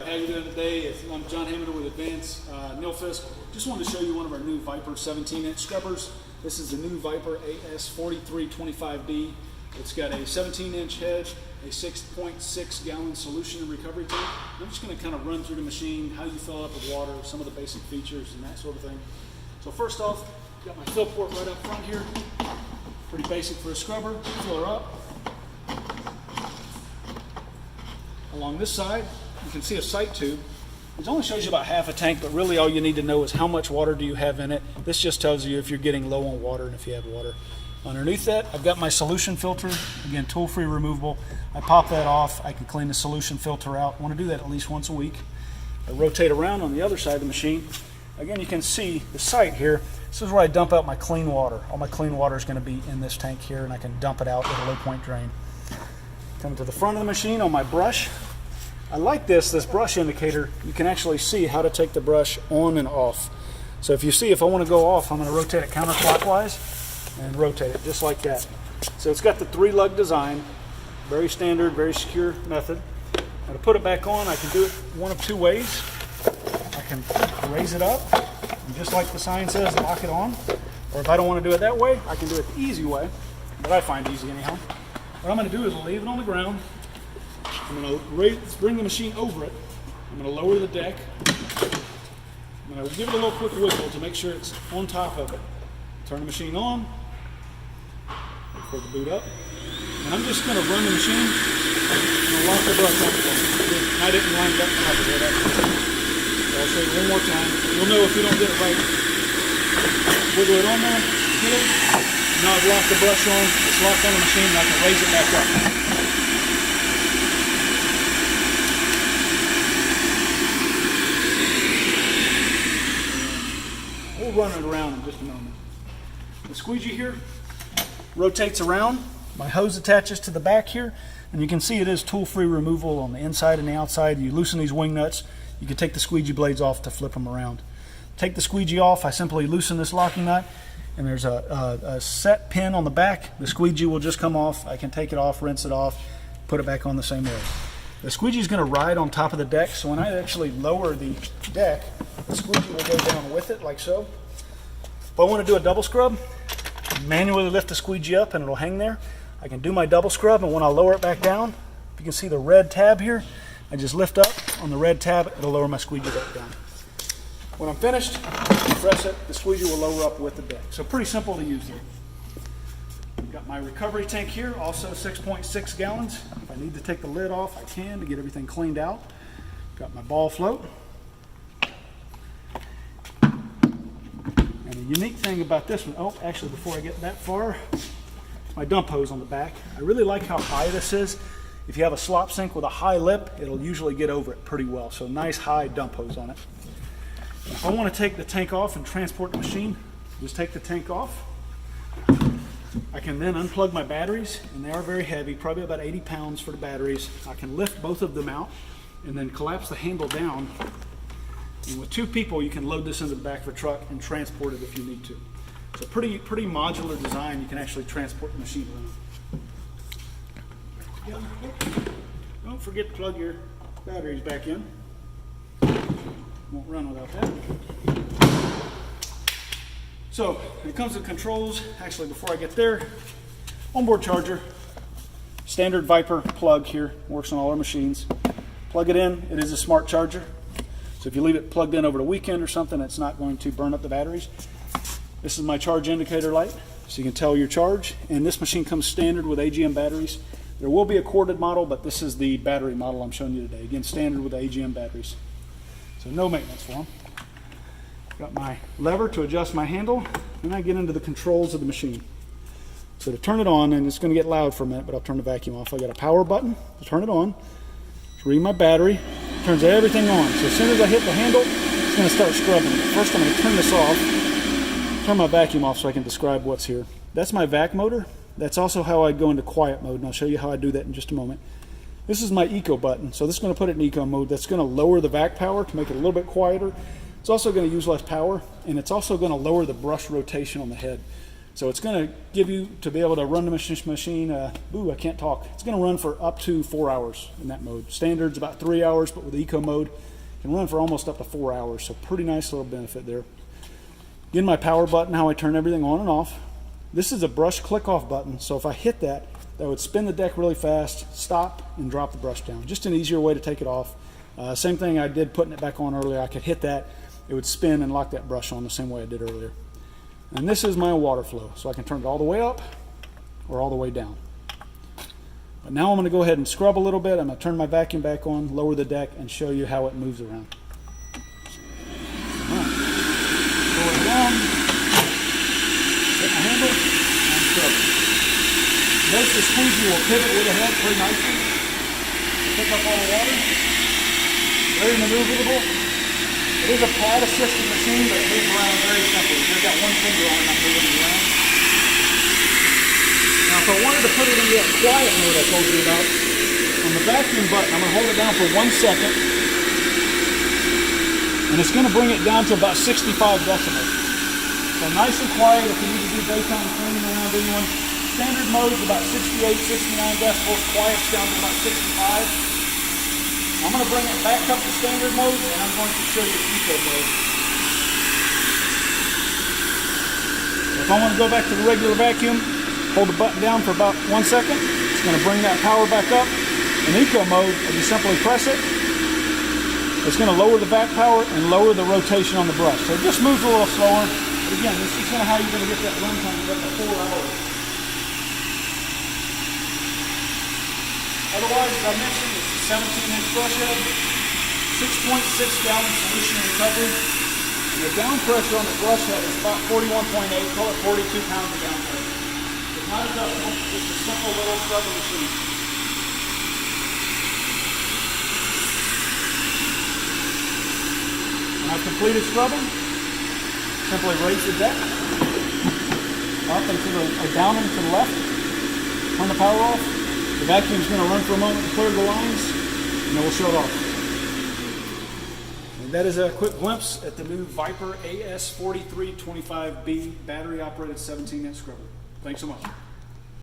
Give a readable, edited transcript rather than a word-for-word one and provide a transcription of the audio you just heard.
How you doing today? I'm John Hammond with Advance Nilfisk. Just wanted to show you one of our new Viper 17-inch scrubbers. This is the new Viper AS4325B. It's got a 17-inch head, a 6.6 gallon solution and recovery tank. I'm just going to kind of run through the machine, how you fill it up with water, some of the basic features and that sort of thing. So first off, got my fill port right up front here. Pretty basic for a scrubber. Fill her up. Along this side, you can see a sight tube. It only shows you about half a tank, but really all you need to know is how much water do you have in it. This just tells you if you're getting low on water and if you have water. Underneath that, I've got my solution filter. Again, tool-free removable. I pop that off. I can clean the solution filter out. I want to do that at least once a week. I rotate around on the other side of the machine. Again, you can see the sight here. This is where I dump out my clean water. All my clean water is going to be in this tank here, and I can dump it out with a low point drain. Come to the front of the machine on my brush. I like this brush indicator. You can actually see how to take the brush on and off. So if you see, if I want to go off, I'm going to rotate it counterclockwise and rotate it just like that. So it's got the 3-lug design, very standard, very secure method. Now to put it back on, I can do it one of two ways. I can raise it up, and just like the sign says, lock it on. Or if I don't want to do it that way, I can do it the easy way, that I find easy anyhow. What I'm going to do is leave it on the ground. I'm going to bring the machine over it. I'm going to lower the deck. I'm going to give it a little quick wiggle to make sure it's on top of it. Turn the machine on. Wait for it to boot up. And I'm just going to run the machine. I'm going to lock the brush on. I didn't line it up top of it. So I'll show you one more time. You'll know if you don't get it right. Wiggle it on there. Get it. Now I've locked the brush on. It's locked on the machine and I can raise it back up. We'll run it around in just a moment. The squeegee here rotates around. My hose attaches to the back here, and you can see it is tool-free removal on the inside and the outside. You loosen these wing nuts, you can take the squeegee blades off to flip them around. Take the squeegee off, I simply loosen this locking nut, and there's a set pin on the back. The squeegee will just come off. I can take it off, rinse it off, put it back on the same way. The squeegee is going to ride on top of the deck, so when I actually lower the deck, the squeegee will go down with it, like so. If I want to do a double scrub, manually lift the squeegee up and it'll hang there. I can do my double scrub, and when I lower it back down, if you can see the red tab here, I just lift up on the red tab, it'll lower my squeegee back down. When I'm finished, press it, the squeegee will lower up with the deck. So pretty simple to use here. Got my recovery tank here, also 6.6 gallons. If I need to take the lid off, I can to get everything cleaned out. Got my ball float. And the unique thing about this one, oh, actually before I get that far, my dump hose on the back. I really like how high this is. If you have a slop sink with a high lip, it'll usually get over it pretty well. So nice high dump hose on it. And if I want to take the tank off and transport the machine, just take the tank off. I can then unplug my batteries, and they are very heavy, probably about 80 pounds for the batteries. I can lift both of them out and then collapse the handle down. And with 2 people, you can load this into the back of a truck and transport it if you need to. It's a pretty modular design. You can actually transport the machine around. Don't forget to plug your batteries back in. Won't run without that. So when it comes to controls, actually before I get there, onboard charger, standard Viper plug here, works on all our machines. Plug it in, it is a smart charger. So if you leave it plugged in over the weekend or something, it's not going to burn up the batteries. This is my charge indicator light, so you can tell your charge. And this machine comes standard with AGM batteries. There will be a corded model, but this is the battery model I'm showing you today. Again, standard with AGM batteries. So no maintenance for them. Got my lever to adjust my handle, and I get into the controls of the machine. So to turn it on, and it's going to get loud for a minute, but I'll turn the vacuum off. I got a power button to turn it on. To read my battery, turns everything on. So as soon as I hit the handle, it's going to start scrubbing. First I'm going to turn this off, turn my vacuum off so I can describe what's here. That's my vac motor. That's also how I go into quiet mode, and I'll show you how I do that in just a moment. This is my eco button, so this is going to put it in eco mode. That's going to lower the vac power to make it a little bit quieter. It's also going to use less power, and it's also going to lower the brush rotation on the head. So it's going to give you to be able to run the machine. I can't talk. It's going to run for up to 4 hours in that mode. Standard's about 3 hours, but with eco mode, it can run for almost up to 4 hours. So pretty nice little benefit there. Again, my power button, how I turn everything on and off. This is a brush click off button. So if I hit that, that would spin the deck really fast, stop, and drop the brush down. Just an easier way to take it off. Same thing I did putting it back on earlier. I could hit that, it would spin and lock that brush on the same way I did earlier. And this is my water flow, so I can turn it all the way up or all the way down. But now I'm going to go ahead and scrub a little bit. I'm going to turn my vacuum back on, lower the deck, and show you how it moves around. All right. Lower it down, hit my handle, and scrub. Notice the squeegee will pivot with the head pretty nicely to pick up all the water. Very maneuverable. It is a pad assisted machine, but it moves around very simply. I've got one finger on it, I'm moving it around. Now if I wanted to put it in that quiet mode I told you about, on the vacuum button, I'm going to hold it down for 1 second. And it's going to bring it down to about 65 decibels. So nice and quiet if you need to do daytime cleaning around anyone. Standard mode is about 68, 69 decibels. Quiet's down to about 65. I'm going to bring it back up to standard mode, and I'm going to show you eco mode. If I want to go back to the regular vacuum, hold the button down for about 1 second. It's going to bring that power back up. In eco mode, if you simply press it, it's going to lower the back power and lower the rotation on the brush. So it just moves a little slower. But again, this is kind of how you're going to get that run time up to 4 hours. Otherwise, as I mentioned, it's a 17-inch brush head, 6.6 gallon solution in recovery, and the down pressure on the brush head is about 41.8, call it 42 pounds of down pressure. It's not adjustable, it's just a simple little scrubbing machine. When I've completed scrubbing, simply raise the deck up and to the, or down and to the left, turn the power off. The vacuum is going to run for a moment to clear the lines, and then we'll shut it off. And that is a quick glimpse at the new Viper AS4325B battery-operated 17-inch scrubber. Thanks so much.